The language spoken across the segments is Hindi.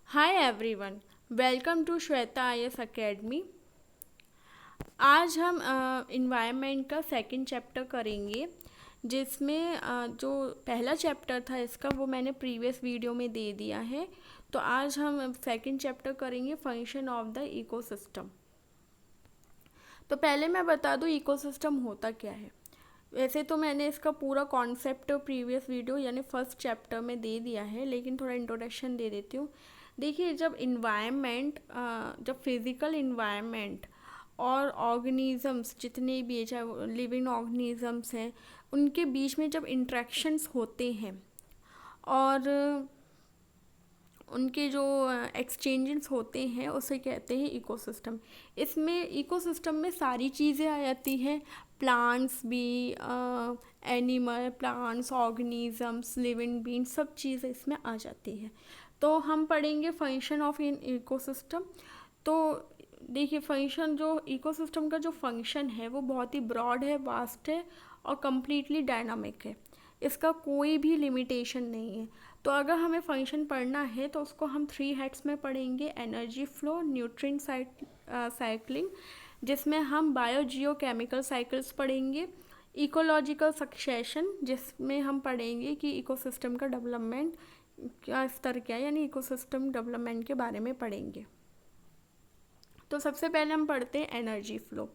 Hi everyone, welcome to Shweta IAS academy. आज हम इन्वायरमेंट का सेकंड चैप्टर करेंगे, जिसमें जो पहला चैप्टर था इसका वो मैंने प्रीवियस वीडियो में दे दिया है। तो आज हम सेकंड चैप्टर करेंगे फंक्शन ऑफ द इकोसिस्टम। तो पहले मैं बता दूँ इकोसिस्टम होता क्या है। वैसे तो मैंने इसका पूरा कॉन्सेप्ट प्रीवियस वीडियो यानी फर्स्ट चैप्टर में दे दिया है, लेकिन थोड़ा इंट्रोडक्शन दे देती हूँ। देखिए, जब फिज़िकल इन्वायरमेंट और ऑर्गेनिज़म्स जितने भी है, चाहे लिविंग ऑर्गेनिज़म्स हैं, उनके बीच में जब इंट्रैक्शंस होते हैं और उनके जो एक्सचेंजेस होते हैं उसे कहते हैं इकोसिस्टम। इसमें इकोसिस्टम में सारी चीज़ें आ जाती हैं, प्लांट्स भी, animal, plants, organisms, living being, सब चीज़ें इसमें आ जाती हैं। तो हम पढ़ेंगे फंक्शन ऑफ इन इकोसिस्टम। तो देखिए, फंक्शन जो इकोसिस्टम का जो फंक्शन है वो बहुत ही ब्रॉड है, वास्ट है और कम्प्लीटली डायनामिक है। इसका कोई भी लिमिटेशन नहीं है। तो अगर हमें फंक्शन पढ़ना है तो उसको हम 3 हेड्स में पढ़ेंगे। एनर्जी फ्लो, न्यूट्रिएंट साइक्लिंग, जिसमें हम बायो जियो केमिकल साइकिल्स पढ़ेंगे। इकोलॉजिकल सक्सेशन, जिसमें हम पढ़ेंगे कि इकोसिस्टम का डेवलपमेंट क्या स्तर क्या है, यानी इकोसिस्टम डेवलपमेंट के बारे में पढ़ेंगे। तो सबसे पहले हम पढ़ते हैं एनर्जी फ्लो।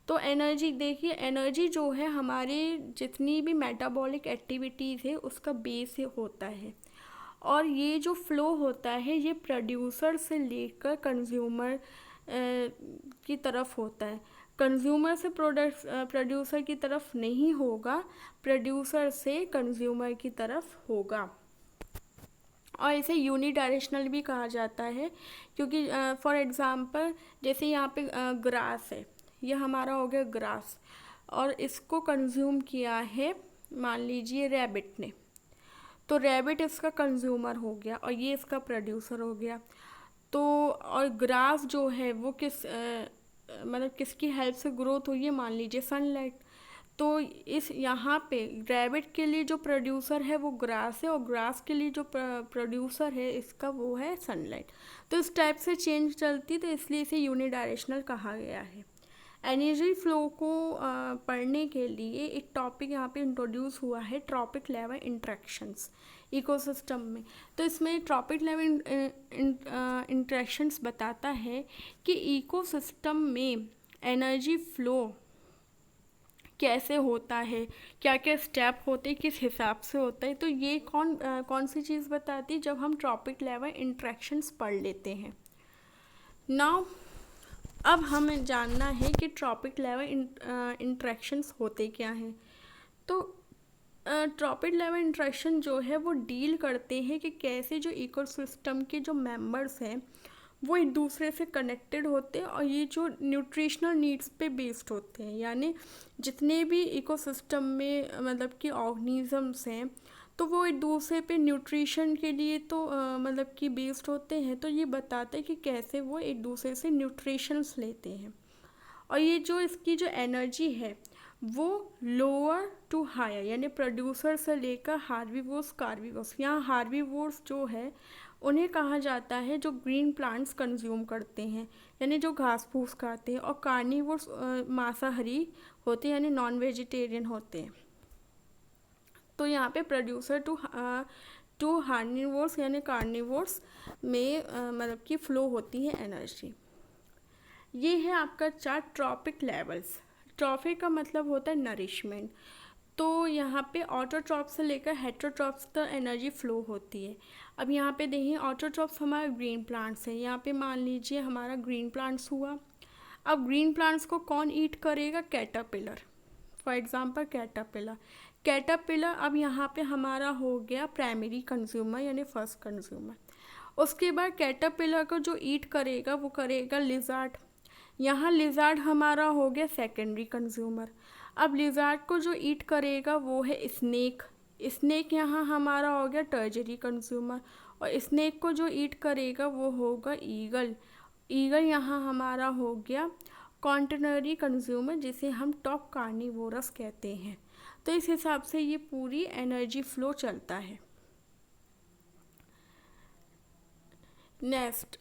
तो एनर्जी, देखिए, एनर्जी जो है हमारे जितनी भी मेटाबॉलिक एक्टिविटीज़ है उसका बेस होता है। और ये जो फ्लो होता है ये प्रोड्यूसर से लेकर कंज्यूमर की तरफ होता है। कंज्यूमर से प्रोड्यूसर की तरफ नहीं होगा, प्रोड्यूसर से कंज्यूमर की तरफ होगा। और इसे यूनिडायरेक्शनल भी कहा जाता है, क्योंकि फॉर एग्ज़ाम्पल जैसे यहाँ पे ग्रास है, ये हमारा हो गया ग्रास, और इसको कंज्यूम किया है मान लीजिए रैबिट ने, तो रैबिट इसका कंज्यूमर हो गया और ये इसका प्रोड्यूसर हो गया। तो और ग्रास जो है वो मतलब किसकी हेल्प से ग्रोथ हुई है, मान लीजिए सनलाइट। तो इस यहाँ पे रैबिट के लिए जो प्रोड्यूसर है वो ग्रास है और ग्रास के लिए जो प्रोड्यूसर है इसका वो है सनलाइट। तो इस टाइप से चेंज चलती, तो इसलिए इसे यूनिडायरेक्शनल कहा गया है। एनर्जी फ्लो को पढ़ने के लिए एक टॉपिक यहाँ पे इंट्रोड्यूस हुआ है, ट्रॉपिक लेवल इंट्रैक्शंस इकोसिस्टम में। तो इसमें ट्रॉपिक लेवल इंट्रैक्शंस बताता है कि इकोसिस्टम में एनर्जी फ्लो कैसे होता है, क्या क्या स्टेप होते हैं, किस हिसाब से होता है। तो ये कौन सी चीज़ बताती है, जब हम ट्रॉपिक लेवल इंट्रैक्शंस पढ़ लेते हैं। नाउ अब हमें जानना है कि ट्रॉपिक लेवल इंट्रैक्शंस होते क्या हैं। तो ट्रॉपिक लेवल इंट्रैक्शन जो है वो डील करते हैं कि कैसे जो इकोसिस्टम के जो मेंबर्स हैं वो एक दूसरे से कनेक्टेड होते हैं और ये जो न्यूट्रिशनल नीड्स पे बेस्ड होते हैं। यानी जितने भी इकोसिस्टम में मतलब कि ऑर्गेनिजम्स हैं तो वो एक दूसरे पे न्यूट्रिशन के लिए तो मतलब कि बेस्ड होते हैं। तो ये बताते हैं कि कैसे वो एक दूसरे से न्यूट्रिशंस लेते हैं। और ये जो इसकी जो एनर्जी है वो लोअर टू हायर, यानी प्रोड्यूसर से लेकर हार्बीवोर्स कार्बीवोर्स। यहाँ हार्बीवोर्स जो है उन्हें कहा जाता है जो ग्रीन प्लांट्स कंज्यूम करते हैं, यानी जो घास फूस खाते हैं, और कार्निवोर्स मांसाहारी होते हैं, यानी नॉन वेजिटेरियन होते हैं। तो यहाँ पे प्रोड्यूसर टू हार्निवोर्स यानी कार्निवोर्स में मतलब कि फ्लो होती है एनर्जी। ये है आपका चार्ट ट्रॉपिक लेवल्स। ट्रॉपिक का मतलब होता है नरिशमेंट। तो यहाँ पे ऑटोट्रॉप्स से लेकर हेटरोट्रॉप्स तक एनर्जी फ्लो होती है। अब यहाँ पे देखिए, ऑटोट्रॉप्स हमारा ग्रीन प्लांट्स है। यहाँ पे मान लीजिए हमारा ग्रीन प्लांट्स हुआ। अब ग्रीन प्लांट्स को कौन ईट करेगा, कैटरपिलर। फॉर एग्जांपल कैटरपिलर अब यहाँ पे हमारा हो गया प्राइमरी कंज्यूमर यानी फर्स्ट कंज्यूमर। उसके बाद कैटरपिलर को जो ईट करेगा वो करेगा लिजार्ड। यहाँ लिजार्ड हमारा हो गया सेकेंडरी कंज्यूमर। अब लिजार्ड को जो ईट करेगा वो है स्नेक। स्नेक यहाँ हमारा हो गया टर्जरी कंज्यूमर। और स्नेक को जो ईट करेगा वो होगा ईगल। ईगल यहाँ हमारा हो गया क्वाटर्नरी कंज्यूमर, जिसे हम टॉप कार्निवोरस कहते हैं। तो इस हिसाब से ये पूरी एनर्जी फ्लो चलता है। नेक्स्ट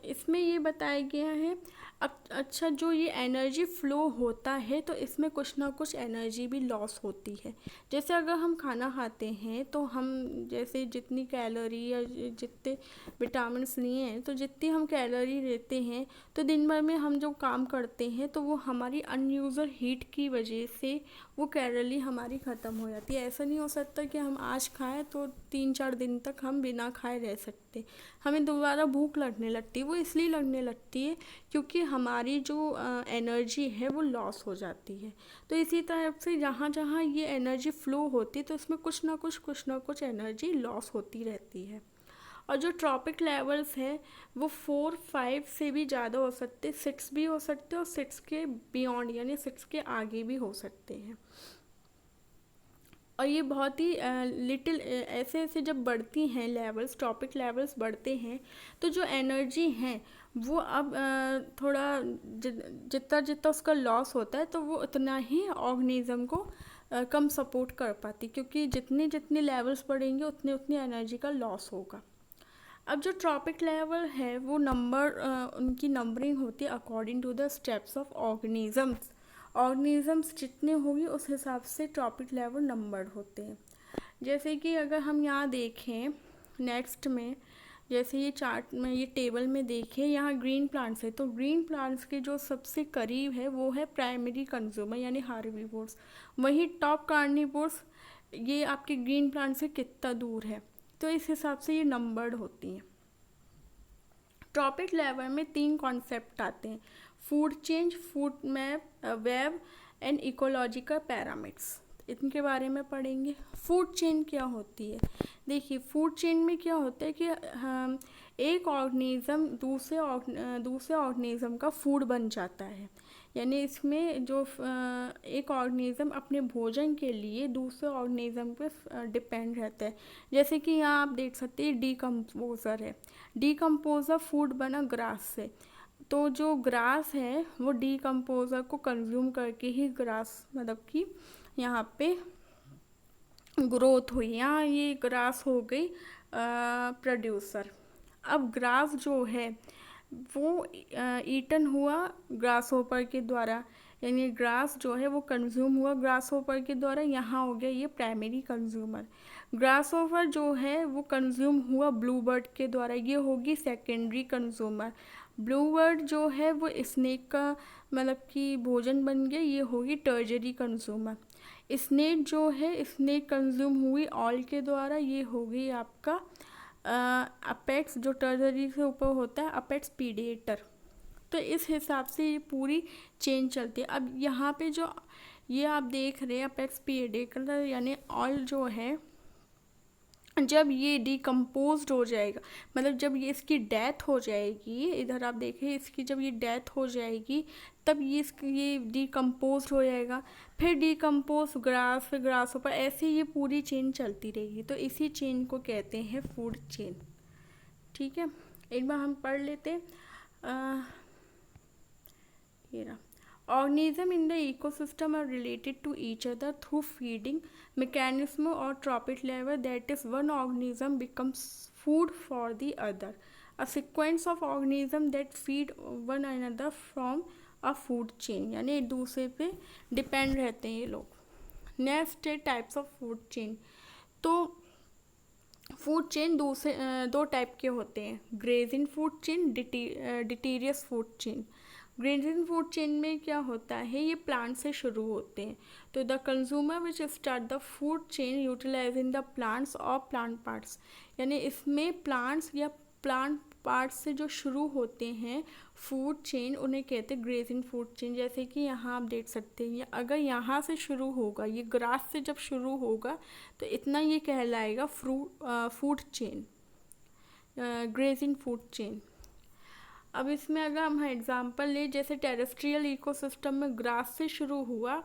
इसमें ये बताया गया है। अब अच्छा, जो ये एनर्जी फ्लो होता है तो इसमें कुछ ना कुछ एनर्जी भी लॉस होती है। जैसे अगर हम खाना खाते हैं तो हम जैसे जितनी कैलोरी या जितने विटामिन्स लिए हैं तो जितनी हम कैलोरी लेते हैं तो दिन भर में हम जो काम करते हैं तो वो हमारी अनयूजल हीट की वजह से वो कैलोरी हमारी ख़त्म हो जाती है। ऐसा नहीं हो सकता कि हम आज खाएं तो 3-4 दिन तक हम बिना खाए रह सकते। हमें दोबारा भूख लगने लगती है, वो इसलिए लगने लगती है क्योंकि हमारी जो एनर्जी है वो लॉस हो जाती है। तो इसी तरह से जहाँ जहाँ ये एनर्जी फ्लो होती है तो इसमें कुछ ना कुछ एनर्जी लॉस होती रहती है। और जो ट्रॉपिक लेवल्स है वो 4-5 से भी ज़्यादा हो सकते, 6 भी हो सकते और 6 के बियॉन्ड यानी 6 के आगे भी हो सकते हैं। और ये बहुत ही लिटिल ऐसे ऐसे जब बढ़ती हैं लेवल्स, ट्रॉपिक लेवल्स बढ़ते हैं तो जो एनर्जी हैं वो अब थोड़ा जितना जितना उसका लॉस होता है तो वो उतना ही ऑर्गेनिज्म को कम सपोर्ट कर पाती, क्योंकि जितने जितने लेवल्स बढ़ेंगे उतने उतनी एनर्जी का लॉस होगा। अब जो ट्रॉपिक लेवल है वो उनकी नंबरिंग होती है according to the steps of organisms. Organisms जितने होंगे उस हिसाब से ट्रॉपिक लेवल नंबर्ड होते हैं। जैसे कि अगर हम यहाँ देखें नेक्स्ट में, जैसे ये चार्ट में ये टेबल में देखें, यहाँ ग्रीन प्लांट्स है तो ग्रीन प्लांट्स के जो सबसे करीब है वो है प्राइमरी कंज्यूमर यानी हार्बीवोर्स। वहीं टॉप कार्निवोर्स ये आपके ग्रीन प्लांट से कितना दूर है, तो इस हिसाब से ये नंबर्ड होती हैं। ट्रॉपिक लेवल में 3 कॉन्सेप्ट आते हैं: food change, food map, web and ecological pyramids. इनके बारे में पढ़ेंगे। फूड चेन क्या होती है? देखिए, फूड चेन में क्या होता है कि हम एक ऑर्गेनिज्म दूसरे ऑर्गेनिज्म का फूड बन जाता है। यानी इसमें जो एक ऑर्गेनिज्म अपने भोजन के लिए दूसरे ऑर्गेनिज्म पे डिपेंड रहता है। जैसे कि यहाँ आप देख सकते हैं डीकम्पोज़र है। डीकम्पोज़र फूड बना ग्रास से, तो जो ग्रास है वो डीकम्पोज़र को कंज्यूम करके ही ग्रास मतलब कि यहाँ पे ग्रोथ हुई। यहाँ ये ग्रास हो गई प्रोड्यूसर। अब ग्रास जो है वो ईटन हुआ ग्रास होपर के द्वारा, यानी ग्रास जो है वो कंज्यूम हुआ ग्रास होपर के द्वारा। यहाँ हो गया ये प्राइमरी कंज्यूमर। ग्रास होपर जो है वो कंज्यूम हुआ ब्लू बर्ड के द्वारा, ये होगी सेकेंडरी कंज्यूमर। ब्लू बर्ड जो है वो स्नेक का मतलब कि भोजन बन गया, ये होगी टर्जरी कंज्यूमर। स्नेक जो है स्नेक कंज्यूम हुई ऑल के द्वारा, ये होगी आपका अपेक्स जो टर्जरी से ऊपर होता है अपेक्स पीडिएटर। तो इस हिसाब से ये पूरी चेन चलती है। अब यहाँ पे जो ये आप देख रहे हैं अपेक्स पीडिएटर यानी ऑल जो है, जब ये डिकम्पोज्ड हो जाएगा मतलब जब ये इसकी डेथ हो जाएगी, इधर आप देखें इसकी जब ये डेथ हो जाएगी तब ये डिकम्पोज्ड हो जाएगा। फिर डिकम्पोज ग्रास, फिर ग्रास ऊपर, ऐसे ये पूरी चेन चलती रहेगी। तो इसी चेन को कहते हैं फूड चेन। ठीक है, एक बार हम पढ़ लेते हैं। ये रहा। Organisms in the ecosystem are related to each other through feeding mechanism or trophic level, that is, one organism becomes food for the other. A sequence of organisms that feed one another from a food chain, यानी एक दूसरे पे डिपेंड रहते हैं ये लोग। नेक्स्ट है टाइप्स ऑफ फूड चेन। तो फूड चेन दो टाइप के होते हैं: grazing food chain, detritus food chain. Grazing food chain में क्या होता है, ये प्लांट से शुरू होते हैं। तो the consumer which start the food chain utilising the plants और प्लांट पार्ट्स, यानी इसमें प्लांट्स या प्लांट पार्ट्स से जो शुरू होते हैं फूड चेन उन्हें कहते हैं ग्रेजिंग फूड चेन। जैसे कि यहाँ आप देख सकते हैं, अगर यहाँ से शुरू होगा, ये ग्रास से जब शुरू होगा तो इतना ये कहलाएगा food chain, grazing food chain. अब इसमें अगर हम एग्जांपल लें, जैसे टेरेस्ट्रियल इकोसिस्टम में ग्रास से शुरू हुआ,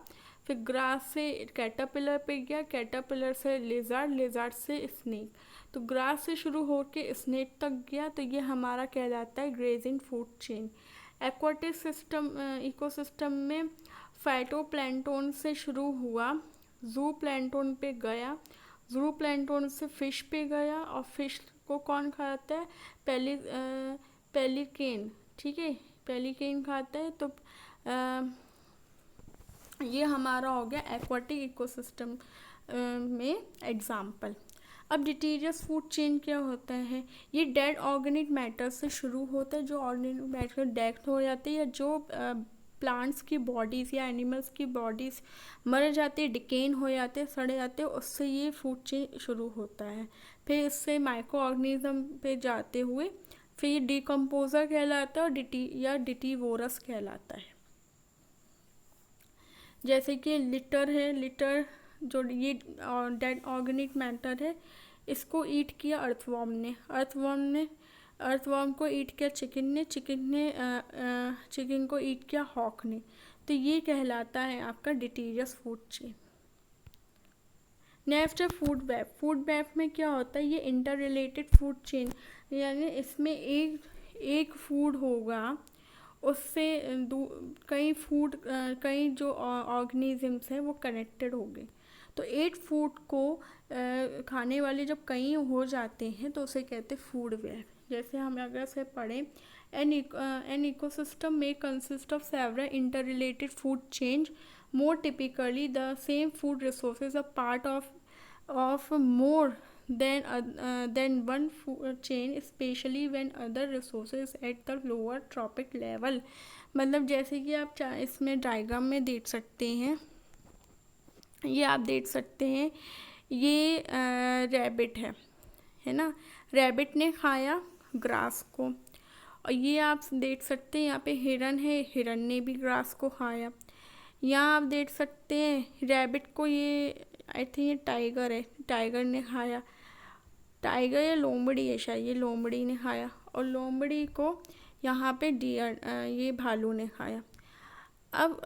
फिर ग्रास से कैटरपिलर पे गया, कैटरपिलर से लेज़ार्ड, लेज़ार्ड से स्नेक, तो ग्रास से शुरू होकर स्नेक तक गया, तो ये हमारा कहलाता है grazing food chain. Aquatic system ecosystem में फाइटोप्लैंक्टन से शुरू हुआ, जू प्लैंक्टन पे गया, जू प्लैंक्टन से फिश पे गया और फिश इसको कौन खाता है? पेलिकेन, ठीक है, पेलिकेन खाता है। तो ये हमारा हो गया एक्वाटिक इकोसिस्टम में एग्जाम्पल। अब डिटीरियस फूड चेन क्या होता है? ये डेड ऑर्गेनिक मैटर से शुरू होता है, जो ऑर्गेनिक मैटर डेथ हो जाते हैं, या जो प्लांट्स की बॉडीज़ या एनिमल्स की बॉडीज़ मर जाती है, डिकेन हो जाते हैं, सड़ जाते हैं, उससे ये फूड चेन शुरू होता है। फिर इससे माइक्रो ऑर्गेनिज्म पे जाते हुए फिर ये डिकम्पोजर कहलाता है और डिटीवोरस कहलाता है। जैसे कि लिटर है, लिटर जो ये डेड ऑर्गेनिक मैटर है, इसको ईट किया अर्थवर्म को ईट किया चिकन को ईट किया हॉक ने। तो ये कहलाता है आपका डिटीरियस फूड चेन। नेक्स्ट है फूड वेब में क्या होता है? ये इंटर रिलेटेड फूड चेन, यानी इसमें एक फूड होगा, उससे कई जो ऑर्गेनिजम्स हैं वो कनेक्टेड हो गए। तो एक फूड को खाने वाले जब कई हो जाते हैं तो उसे कहते हैं फूड वेब। जैसे हम अगर से पढ़ें, an ecosystem may consist of several interrelated food chains. More typically the same food resources are part of more than one food chain, especially when other resources at the lower trophic level। मतलब जैसे कि आप इसमें डायग्राम में देख सकते हैं, ये आप देख सकते हैं, ये रैबिट है ना, रैबिट ने खाया ग्रास को। और ये आप देख सकते हैं यहाँ पे हिरन है, हिरन ने भी ग्रास को खाया। यहाँ आप देख सकते हैं रैबिट को, ये आई थिंक ये टाइगर है, टाइगर ने खाया, टाइगर या लोमड़ी है शायद, ये लोमड़ी ने खाया। और लोमड़ी को यहाँ पे डियर ये भालू ने खाया। अब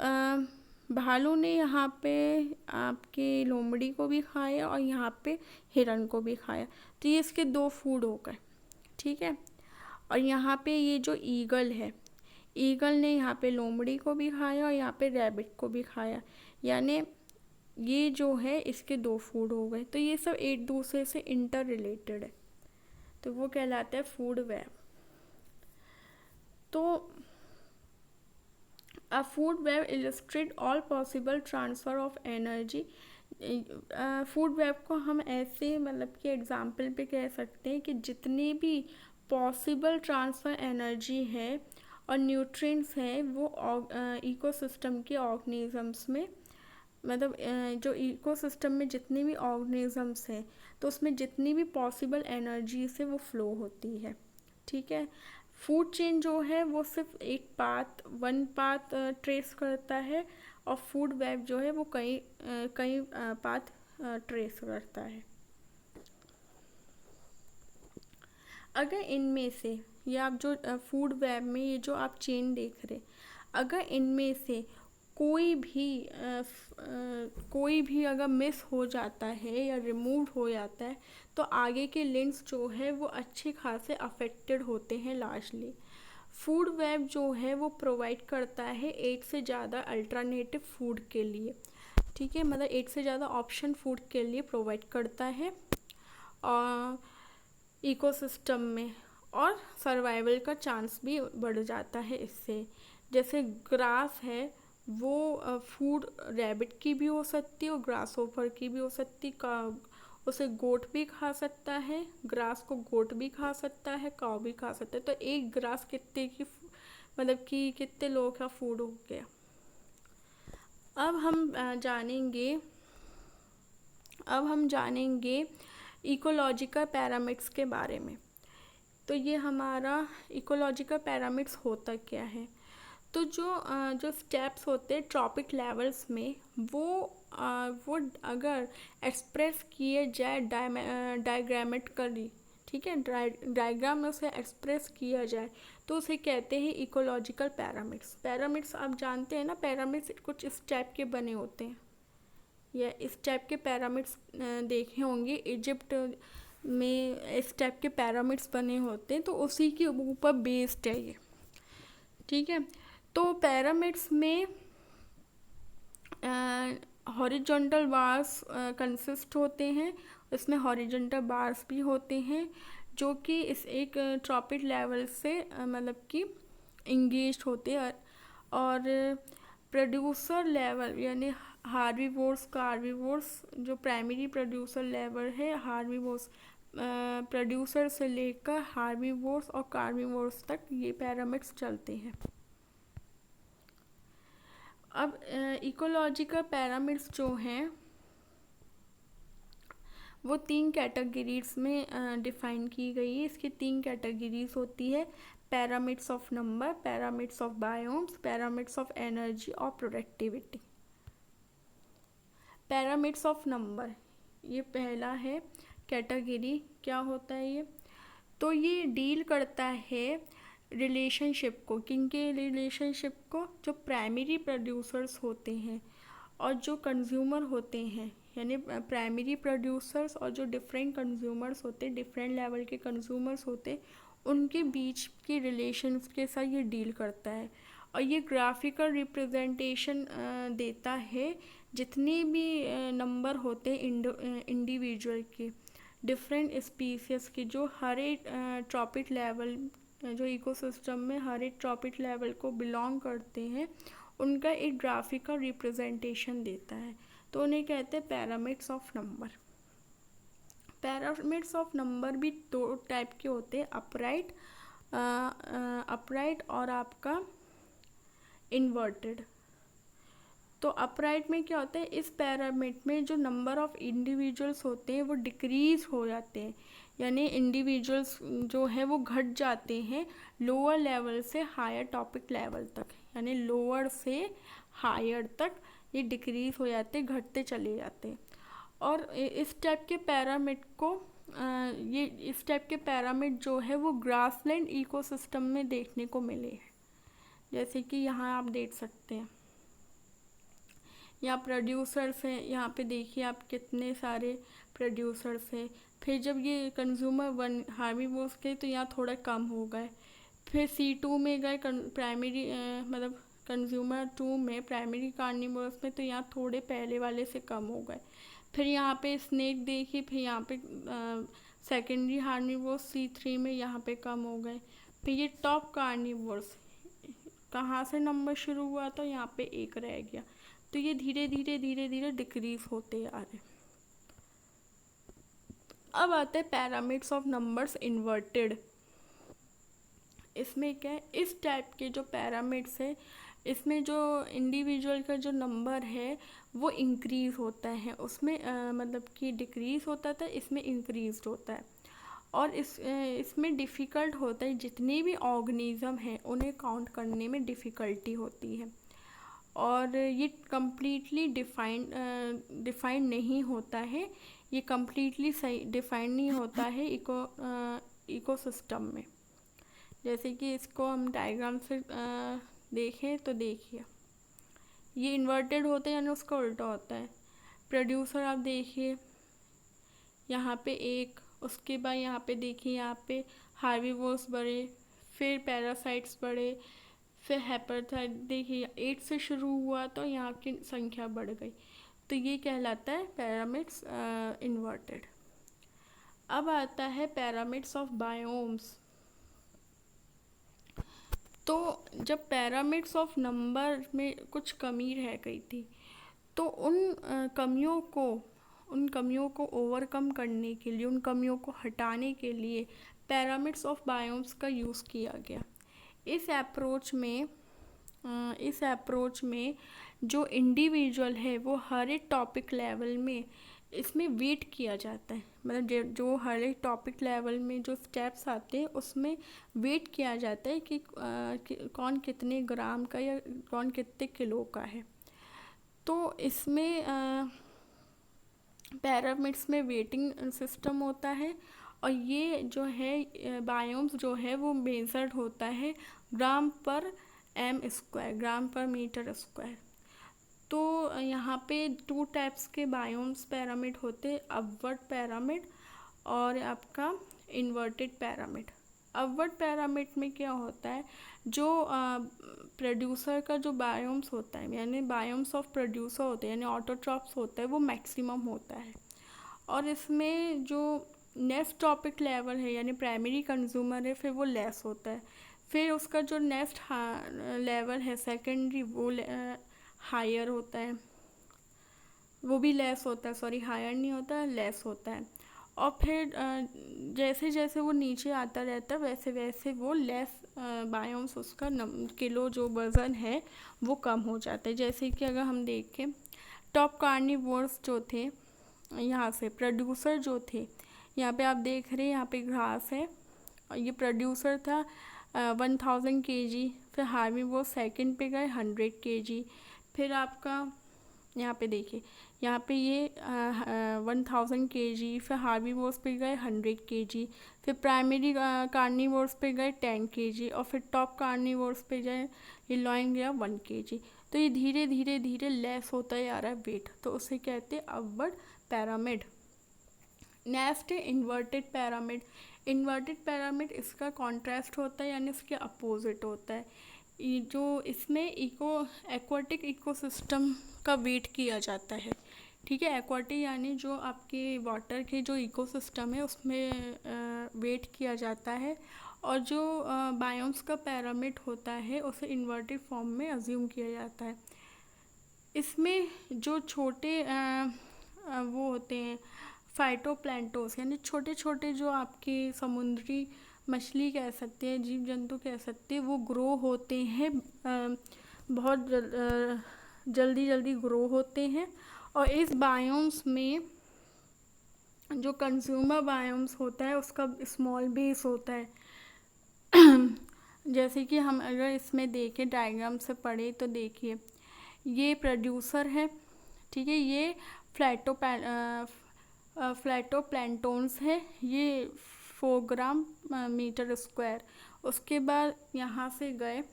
भालू ने यहाँ पे आपके लोमड़ी को भी खाया और यहाँ पे हिरन को भी खाया। तो ये इसके दो फूड हो गए, ठीक है। और यहाँ पे ये जो ईगल है, ईगल ने यहाँ पे लोमड़ी को भी खाया और यहाँ पे रैबिट को भी खाया, यानी ये जो है इसके दो फूड हो गए। तो ये सब एक दूसरे से इंटर रिलेटेड है, तो वो कहलाता है फूड वेब। तो A food web illustrate all possible transfer of energy। Food web को हम ऐसे मतलब कि एग्जाम्पल पे कह सकते हैं कि जितनी भी पॉसिबल ट्रांसफ़र एनर्जी है और न्यूट्रिएंट्स हैं वो इकोसिस्टम के ऑर्गेनिजम्स में, मतलब जो इकोसिस्टम में जितने भी ऑर्गेनिजम्स हैं तो उसमें जितनी भी पॉसिबल एनर्जी से वो फ्लो होती है, ठीक है। फूड चेन जो है वो सिर्फ वन पाथ ट्रेस करता है, और फूड वेब जो है वो कई पाथ ट्रेस करता है। अगर इनमें से, ये आप जो फूड वेब में ये जो आप चेन देख रहे, अगर इनमें से कोई भी अगर मिस हो जाता है या रिमूव हो जाता है तो आगे के लिंक्स जो है वो अच्छे खासे अफेक्टेड होते हैं लार्जली। फूड वेब जो है वो प्रोवाइड करता है एक से ज़्यादा अल्टरनेटिव फूड के लिए, ठीक है, मतलब एक से ज़्यादा ऑप्शन फूड के लिए प्रोवाइड करता है और इकोसिस्टम में, और सर्वाइवल का चांस भी बढ़ जाता है इससे। जैसे ग्रास है वो फूड रैबिट की भी हो सकती है और ग्रास ओवर की भी हो सकती है। उसे गोट भी खा सकता है, ग्रास को गोट भी खा सकता है, काऊ भी खा सकता है। तो एक ग्रास कितने की मतलब कि कितने लोगों का फूड हो गया। अब हम जानेंगे इकोलॉजिकल पैरामीटर्स के बारे में। तो ये हमारा इकोलॉजिकल पैरामीटर्स होता क्या है? तो जो स्टेप्स होते हैं ट्रॉपिक लेवल्स में वो अगर एक्सप्रेस किए जाए डायग्रामेटिकली, ठीक है, डायग्राम में उसे एक्सप्रेस किया जाए तो उसे कहते हैं इकोलॉजिकल पैरामीटर्स। आप जानते हैं ना, पैरामीटर्स कुछ इस टाइप के बने होते हैं, या इस टाइप के पैरामीटर्स देखे होंगे, इजिप्ट में इस टाइप के पैरामिड्स बने होते हैं, तो उसी के ऊपर बेस्ड है ये, ठीक है। तो पैरामिड्स में हॉरिजॉन्टल बार्स कंसिस्ट होते हैं, इसमें हॉरिजॉन्टल बार्स भी होते हैं, जो कि इस एक ट्रॉपिक लेवल से मतलब कि इंगेज होते हैं। और प्रोड्यूसर लेवल यानी हार्बीवोर्स कार्बीवोर्स, जो प्राइमरी प्रोड्यूसर लेवल है हार्बीवोर्स, प्रोड्यूसर से लेकर हार्बीवोर्स और कार्बीवोर्स तक ये पैरामिड्स चलते हैं। अब इकोलॉजिकल पैरामिड्स जो हैं वो 3 कैटेगरीज में डिफाइन की गई है। इसकी 3 कैटेगरीज होती है: pyramids of number, pyramids of biomes, pyramids of energy और प्रोडक्टिविटी। पैरामिड्स ऑफ नंबर, ये पहला है कैटेगरी। क्या होता है ये? तो ये डील करता है रिलेशनशिप को, किनके रिलेशनशिप को? जो प्राइमरी प्रोड्यूसर्स होते हैं और जो कंज्यूमर होते हैं, यानी प्राइमरी प्रोड्यूसर्स और जो डिफरेंट कंज्यूमर्स होते, डिफरेंट लेवल के कंज्यूमर्स होते, उनके बीच के रिलेशंस के साथ ये डील करता है। और ये ग्राफिकल रिप्रेजेंटेशन देता है जितने भी नंबर होते हैं इंडिविजुअल के, डिफरेंट स्पीसीज के, जो हर एक ट्रॉपिक लेवल, जो इकोसिस्टम में हर एक ट्रॉपिक लेवल को बिलोंग करते हैं, उनका एक ग्राफिकल रिप्रेजेंटेशन देता है। तो उन्हें कहते हैं pyramids of number. Pyramids of number भी 2 टाइप के होते हैं: अपराइट और आपका इन्वर्टेड। तो अपराइट में क्या होता है? इस पैरामिड में जो नंबर ऑफ इंडिविजुअल्स होते हैं वो डिक्रीज हो जाते हैं, यानी इंडिविजुअल्स जो है वो घट जाते हैं लोअर लेवल से हायर टॉपिक लेवल तक, यानी लोअर से हायर तक ये डिक्रीज हो जाते, घटते चले जाते हैं। और इस टाइप के पैरामिड को इस टाइप के पैरामिड जो है वो ग्रासलैंड इकोसिस्टम में देखने को मिले हैं। जैसे कि यहाँ आप देख सकते हैं, यहाँ प्रोड्यूसर्स हैं, यहाँ पे देखिए आप कितने सारे प्रोड्यूसर्स हैं। फिर जब ये कंज्यूमर 1 हार्बीवोर्स के, तो यहाँ थोड़ा कम हो गए। फिर C2 में गए प्राइमरी मतलब कंज्यूमर 2 में, प्राइमरी कार्निवोर्स में, तो यहाँ थोड़े पहले वाले से कम हो गए। फिर यहाँ पे स्नेक देखिए, फिर यहाँ पे सेकेंडरी कार्निवोर्स C3 में यहाँ पे कम हो गए। फिर ये टॉप कार्निवोर्स, कहाँ से नंबर शुरू हुआ था, यहाँ पे 1 रह गया। तो ये धीरे धीरे डिक्रीज होते आ रहे। अब आते हैं पैरामिड्स ऑफ नंबर्स इन्वर्टेड। इसमें क्या है? इस टाइप के जो पैरामिड्स है, इसमें जो इंडिविजुअल का जो नंबर है वो इंक्रीज होता है, उसमें मतलब कि डिक्रीज होता था, इसमें इंक्रीज होता है। और इसमें डिफ़िकल्ट होता है, जितने भी ऑर्गेनिज्म हैं उन्हें काउंट करने में डिफ़िकल्टी होती है। और ये कम्प्लीटली डिफाइन नहीं होता है, ये कम्प्लीटली सही डिफाइन नहीं होता है इकोसिस्टम में। जैसे कि इसको हम डायग्राम से देखें तो देखिए, ये इन्वर्टेड होते हैं यानी उसका उल्टा होता है। प्रोड्यूसर आप देखिए यहाँ पे 1, उसके बाद यहाँ पे देखिए, यहाँ पे हार्बीवोर्स बढ़े, फिर पैरासाइट्स बढ़े, फिर हेपेटाइट देखिए 8 से शुरू हुआ तो यहाँ की संख्या बढ़ गई। तो ये कहलाता है पैरामिड्स इन्वर्टेड। अब आता है पैरामिड्स ऑफ बायोम्स। तो जब पैरामिड्स ऑफ नंबर में कुछ कमी रह गई थी, तो उन कमियों को ओवरकम करने के लिए, उन कमियों को हटाने के लिए पैरामिड्स ऑफ बायोम्स का यूज़ किया गया। इस अप्रोच में जो इंडिविजुअल है वो हर एक टॉपिक लेवल में इसमें वेट किया जाता है, मतलब जो हर एक टॉपिक लेवल में जो स्टेप्स आते हैं उसमें वेट किया जाता है कि कौन कितने ग्राम का या कौन कितने किलो का है। तो इसमें पैरामिड्स में वेटिंग सिस्टम होता है, और ये जो है बायोम्स जो है वो मेजर्ड होता है ग्राम पर m², ग्राम पर मीटर स्क्वायर। तो यहाँ पे 2 टाइप्स के बायोम्स पैरामिड होते हैं, अपवर्ड पैरामिड और आपका इन्वर्टेड पैरामिड। अपवर्ड पैरामिड में क्या होता है, जो प्रोड्यूसर का जो बायोम्स होता है, यानी बायोम्स ऑफ प्रोड्यूसर होते हैं, यानी ऑटोट्रॉप्स होता है, वो मैक्सिमम होता है। और इसमें जो नेक्स्ट टॉपिक लेवल है यानी प्राइमरी कंज्यूमर है, फिर वो लेस होता है। फिर उसका जो नेक्स्ट लेवल है सेकेंडरी, वो हायर होता है, वो भी लेस होता है, सॉरी हायर नहीं होता है, लेस होता है। और फिर जैसे जैसे वो नीचे आता रहता है वैसे वैसे वो लेस बायोम्स, उसका किलो जो वज़न है वो कम हो जाता है। जैसे कि अगर हम देखें टॉप कार्निवोर्स जो थे, यहाँ से प्रोड्यूसर जो थे, यहाँ पे आप देख रहे हैं यहाँ पे घास है, और ये प्रोड्यूसर था 1000 kg। फिर हार्बीवोर्स सेकंड पे गए 100 kg। फिर आपका यहाँ पे देखिए, यहाँ पे ये 1000 kg। फिर हार्बीवोर्स पे गए 100 kg। फिर प्राइमरी कार्निवोर्स पे गए 10 kg। और फिर टॉप कार्निवोर्स पे गए, ये लॉइन गया 1 kg। तो ये धीरे धीरे धीरे लेस होता जा रहा है वेट, तो उसे कहते हैं अपवर्ड पैरामिड। नेक्स्ट है इन्वर्टेड पैरामिड। इन्वर्टेड पैरामिड इसका कॉन्ट्रास्ट होता है यानी इसके अपोजिट होता है। ये जो इसमें एक्वाटिक इकोसिस्टम का वेट किया जाता है, ठीक है। एक्वाटिक यानी जो आपके वाटर के जो इकोसिस्टम है उसमें वेट किया जाता है। और जो बायोम्स का पैरामिड होता है उसे इन्वर्टेड फॉर्म में अज्यूम किया जाता है। इसमें जो छोटे वो होते हैं फाइटोप्लैंक्टोस, यानी छोटे छोटे जो आपके समुद्री मछली कह सकते हैं, जीव जंतु कह सकते हैं, वो ग्रो होते हैं, बहुत जल्दी जल्दी ग्रो होते हैं। और इस बायोम्स में जो कंज्यूमर बायोम्स होता है उसका स्मॉल बेस होता है। जैसे कि हम अगर इसमें देखें डायग्राम से पढ़े तो देखिए ये प्रोड्यूसर है, ठीक है। ये फ्लैटोप्लैंक्टोन्स है, ये 4 ग्राम मीटर स्क्वायर। उसके बाद यहाँ से गए,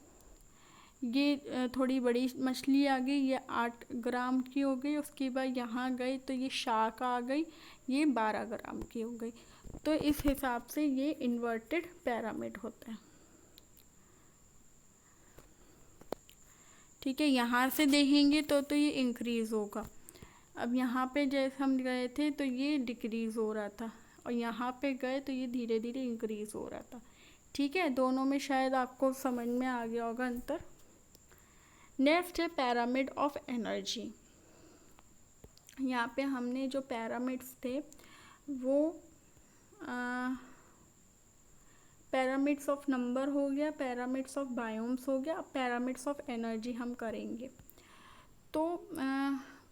ये थोड़ी बड़ी मछली आ गई, ये 8 ग्राम की हो गई। उसके बाद यहाँ गई तो ये शार्क आ गई, ये 12 ग्राम की हो गई। तो इस हिसाब से ये इन्वर्टेड पैरामिड होता है, ठीक है। यहाँ से देखेंगे तो ये इंक्रीज़ होगा। अब यहाँ पे जैसे हम गए थे तो ये डिक्रीज़ हो रहा था, और यहाँ पे गए तो ये धीरे धीरे इंक्रीज़ हो रहा था, ठीक है। दोनों में शायद आपको समझ में आ गया होगा अंतर। नेक्स्ट है पैरामिड ऑफ एनर्जी। यहाँ पे हमने जो पैरामिड्स थे वो पैरामिड्स ऑफ नंबर हो गया, पैरामिड्स ऑफ बायोम्स हो गया, अब पैरामिड्स ऑफ एनर्जी हम करेंगे। तो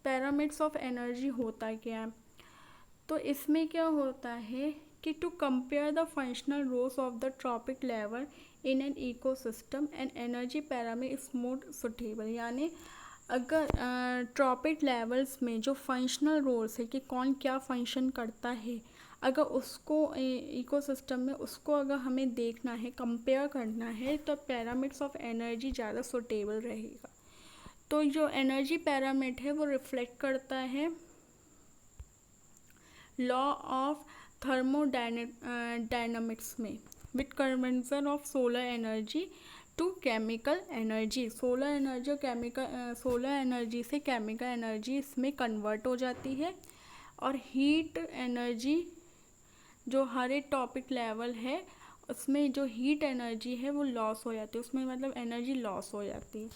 पैरामिड्स ऑफ एनर्जी होता क्या है, तो इसमें क्या होता है कि to compare the functional roles of the trophic level in an ecosystem and energy pyramid is more suitable. यानी अगर ट्रॉपिक लेवल्स में जो फंक्शनल रोल्स है कि कौन क्या फंक्शन करता है, अगर उसको इकोसिस्टम में उसको अगर हमें देखना है, कंपेयर करना है, तो पैरामिड्स ऑफ एनर्जी ज़्यादा सुटेबल रहेगा। तो जो एनर्जी पैरामिड है वो रिफ्लेक्ट करता है लॉ ऑफ थर्मोडायनामिक्स में with conversion of solar energy to chemical energy. Solar energy से केमिकल एनर्जी इसमें कन्वर्ट हो जाती है, और हीट एनर्जी जो हर एक टॉपिक लेवल है उसमें जो हीट एनर्जी है वो लॉस हो जाती है, उसमें मतलब एनर्जी लॉस हो जाती है।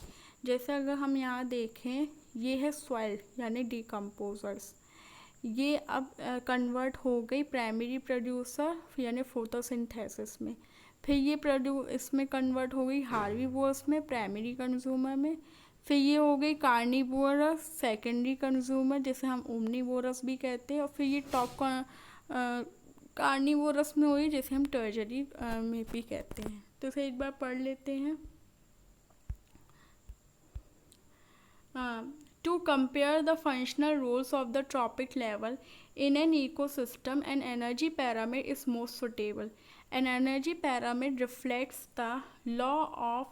जैसे अगर हम यहाँ देखें, ये है सॉइल यानी डिकम्पोजर्स, ये अब कन्वर्ट हो गई प्राइमरी प्रोड्यूसर यानी फोटोसिंथेसिस में। फिर ये इसमें कन्वर्ट हो गई हार्बीवोरस में, प्राइमरी कंज्यूमर में। फिर ये हो गई कार्निवोरस सेकेंडरी कंज्यूमर, जिसे हम ओमनीवोरस भी कहते हैं। और फिर ये टॉप कार्निवोरस में हुई, जिसे हम टर्जरी में भी कहते हैं। तो इसे एक बार पढ़ लेते हैं। To compare the functional roles of the tropic level in an ecosystem, an energy pyramid is most suitable. An energy pyramid reflects the law of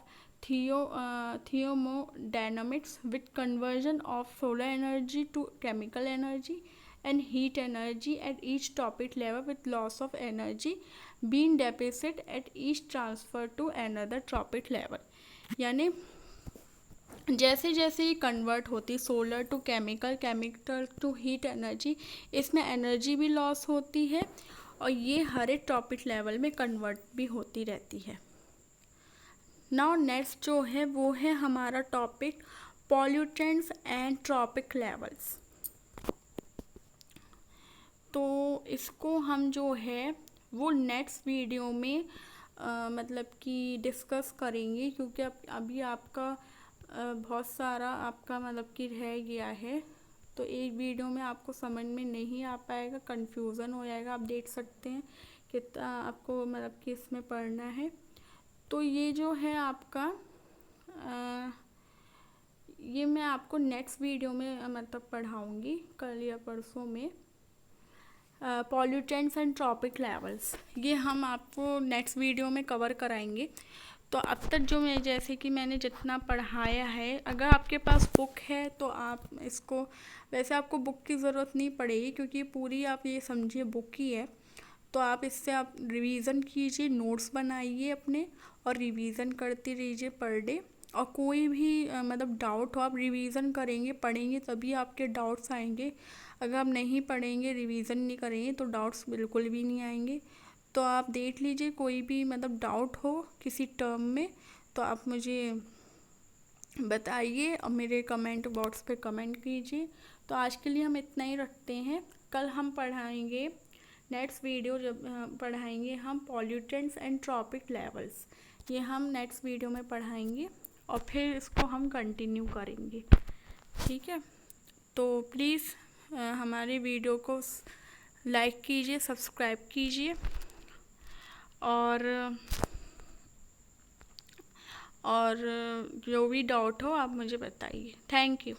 thermodynamics with conversion of solar energy to chemical energy and heat energy at each topic level, with loss of energy being deficit at each transfer to another topic level. यानी जैसे जैसे ये कन्वर्ट होती solar to chemical, chemical to heat energy, इसमें एनर्जी भी लॉस होती है और ये हर एक टॉपिक लेवल में कन्वर्ट भी होती रहती है। नाउ नेक्स्ट जो है वो है हमारा topic pollutants and trophic levels. तो इसको हम जो है वो नेक्स्ट वीडियो में मतलब कि डिस्कस करेंगे, क्योंकि अभी आपका बहुत सारा आपका मतलब कि रह गया है, तो एक वीडियो में आपको समझ में नहीं आ पाएगा, कंफ्यूजन हो जाएगा। आप देख सकते हैं कितना आपको मतलब कि इसमें पढ़ना है। तो ये जो है आपका ये मैं आपको नेक्स्ट वीडियो में मतलब पढ़ाऊँगी कल या परसों में। पॉल्यूटेंट्स एंड ट्रॉपिक लेवल्स ये हम आपको नेक्स्ट वीडियो में कवर कराएंगे। तो अब तक जो मैं जैसे कि मैंने जितना पढ़ाया है, अगर आपके पास बुक है तो आप इसको, वैसे आपको बुक की ज़रूरत नहीं पड़ेगी क्योंकि पूरी आप ये समझिए बुक ही है। तो आप इससे आप रिवीज़न कीजिए, नोट्स बनाइए अपने और रिवीज़न करते रहिए पर डे। और कोई भी मतलब डाउट हो, आप रिवीज़न करेंगे पढ़ेंगे तभी आपके डाउट्स आएंगे। अगर आप नहीं पढ़ेंगे रिवीज़न नहीं करेंगे तो डाउट्स बिल्कुल भी नहीं आएंगे। तो आप देख लीजिए कोई भी मतलब डाउट हो किसी टर्म में तो आप मुझे बताइए और मेरे कमेंट बॉक्स पे कमेंट कीजिए। तो आज के लिए हम इतना ही रखते हैं। कल हम पढ़ाएंगे नेक्स्ट वीडियो जब पढ़ाएंगे हम पॉल्यूटेंट्स एंड ट्रॉपिक लेवल्स। ये हम नेक्स्ट वीडियो में पढ़ाएंगे और फिर इसको हम कंटिन्यू करेंगे, ठीक है। तो प्लीज़ हमारे वीडियो को लाइक कीजिए, सब्सक्राइब कीजिए और जो भी डाउट हो आप मुझे बताइए। Thank you.